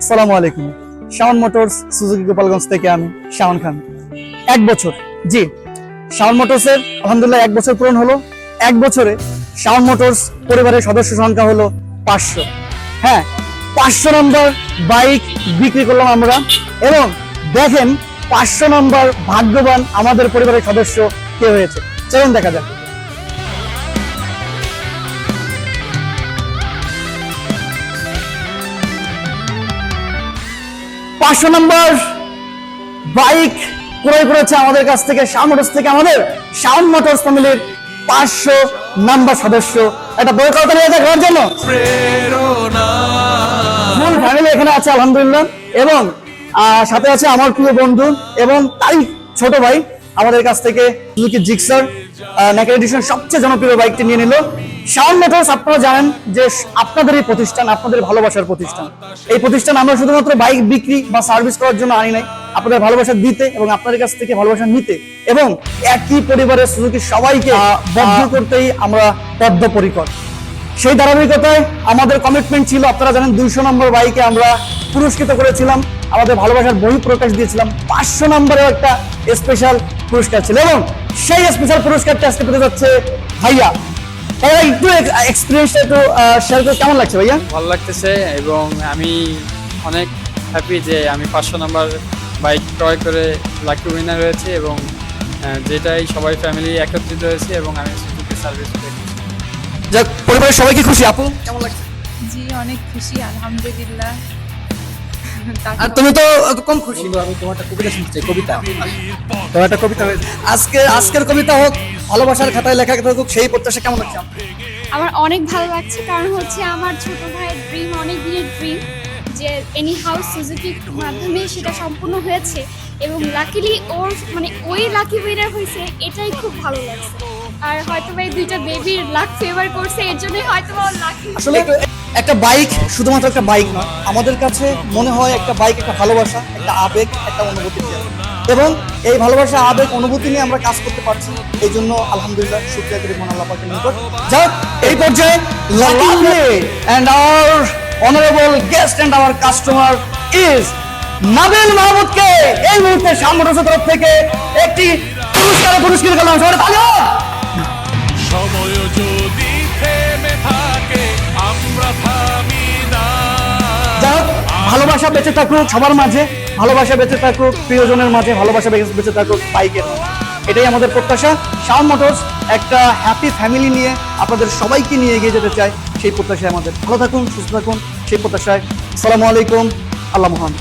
আসসালামু আলাইকুম। Shaon motors Suzuki Gopalganj থেকে আমি শাওন খান। 1 বছর, জি, শাওন মোটরসের আলহামদুলিল্লাহ 1 বছর পূরণ হলো। 1 বছরে শাওন মোটরস পরিবারের সদস্য সংখ্যা হলো 500। হ্যাঁ, 500 নম্বর বাইক বিক্রি করলাম আমরা, এবং দেখেন 500 নম্বর ভাগ্যবান আমাদের পরিবারের সদস্য কে হয়েছে। চলুন দেখা যাক। 500 নম্বর বাইক ক্রয় করেছে আমাদের কাছ থেকে, শাওন মোটরস থেকে, আমাদের শাওন মোটরস ফ্যামিলির 500 নাম্বার সদস্য। একটা বড় কথা নিয়ে দেখার জন্য ফুল ফ্যামিলি এখানে আছে আলহামদুলিল্লাহ, এবং সাথে আছে আমার প্রিয় বন্ধু এবং তারই ছোট ভাই আমাদের কাছ থেকে সুজুকি জিক্সার নেকেড এডিশন সবচেয়ে জনপ্রিয় বাইকটি নিয়ে নিল। শাওন মোটরস আপনারা জানেন যে আপনাদের এই প্রতিষ্ঠান, আপনাদের ভালোবাসার প্রতিষ্ঠান। এই প্রতিষ্ঠান আমরা শুধুমাত্র বাইক বিক্রি বা সার্ভিস করার জন্য আনি নাই, আপনাদের ভালোবাসা দিতে এবং আপনাদের কাছ থেকে ভালোবাসা নিতে, এবং একই পরিবারের সুজুকি সবাইকে বদ্ধ করতেই আমরা বদ্ধপরিকর। সেই ধারাবাহিকতায় আমাদের কমিটমেন্ট ছিল, আপনারা জানেন 200 নম্বর বাইকে আমরা পুরস্কৃত করেছিলাম, আমাদের ভালোবাসার বহিঃপ্রকাশ দিয়েছিলাম। 500 নম্বরের একটা স্পেশাল পুরস্কার ছিল, এবং সেই স্পেশাল পুরস্কারটা আজকে পেতে যাচ্ছে ভাইয়া। একটু এক্সপিরিয়েন্সটা একটু শেয়ার করে কেমন লাগছে ভাইয়া? ভালো লাগতেছে, এবং আমি অনেক হ্যাপি যে আমি 500 নাম্বার বাইক ক্রয় করে লাকি উইনার হয়েছে, এবং যেটাই সবাই ফ্যামিলি একত্রিত হয়েছে, এবং আমি সুজুকি সার্ভিস পেয়েছি। যাক, পরিবারের সবাইকে খুশি। আপু কেমন লাগছে? জি অনেক খুশি আলহামদুলিল্লাহ। আর তুমি তো কম খুশি। আমি তোমার একটা কবিতা শুনতে চাই। কবিতা, তোমার একটা কবিতা আজকের কবিতা হোক, ভালোবাসার খাতায় লেখা হোক, সেই প্রত্যাশা কেমন লাগছে? আমার অনেক ভালো লাগছে, কারণ হচ্ছে আমার ছোট ভাইয়ের ড্রিম, অনেক দিনের ড্রিম, যে এনি হাউস সুজুকির মাধ্যমে সেটা সম্পূর্ণ হয়েছে, এবং লাকিলি ওর মানে ওই লাকি উইনার হয়েছে, এটাই খুব ভালো লাগছে। আর হয়তো এই দুইটা বেবির লাক ফেভার করছে, এর জন্যই হয়তো লাকি। আসলে একটা বাইক শুধুমাত্র একটা বাইক নয়, আমাদের কাছে মনে হয় একটা বাইক একটা ভালোবাসা, একটা আবেগ, একটা অনুভূতি, এবং এই ভালোবাসা, আবেগ, অনুভূতি নিয়ে আমরা কাজ করতে পারছি। এই জন্য আলহামদুলিল্লাহ শুকরিয়া করি মহান আল্লাহ পাকের নিকট। যাক, এই পর্যায়ে lovely and our honourable guest and our customer is Nabil মাহমুদকে এই মুহূর্তে শাওন মোটরসের তরফ থেকে একটি পুরস্কার করলাম। সবাই ভালো। সময় যদি থেমে থাকে আমরা থামি না। যাক, ভালোবাসা বেঁচে থাকুক সবার মাঝে, ভালোবাসা বেঁচে থাকুক প্রিয়জনের মাঝে, ভালোবাসা বেঁচে থাকুক বাইকের মাঝে, এটাই আমাদের প্রত্যাশা। শাওন মোটরস একটা হ্যাপি ফ্যামিলি নিয়ে আপনাদের সবাইকে নিয়ে এগিয়ে যেতে চায়, সেই প্রত্যাশায় আমাদের। ভালো থাকুন, সুস্থ থাকুন, সেই প্রত্যাশায়। আসসালামু আলাইকুম, আল্লাহ মহান।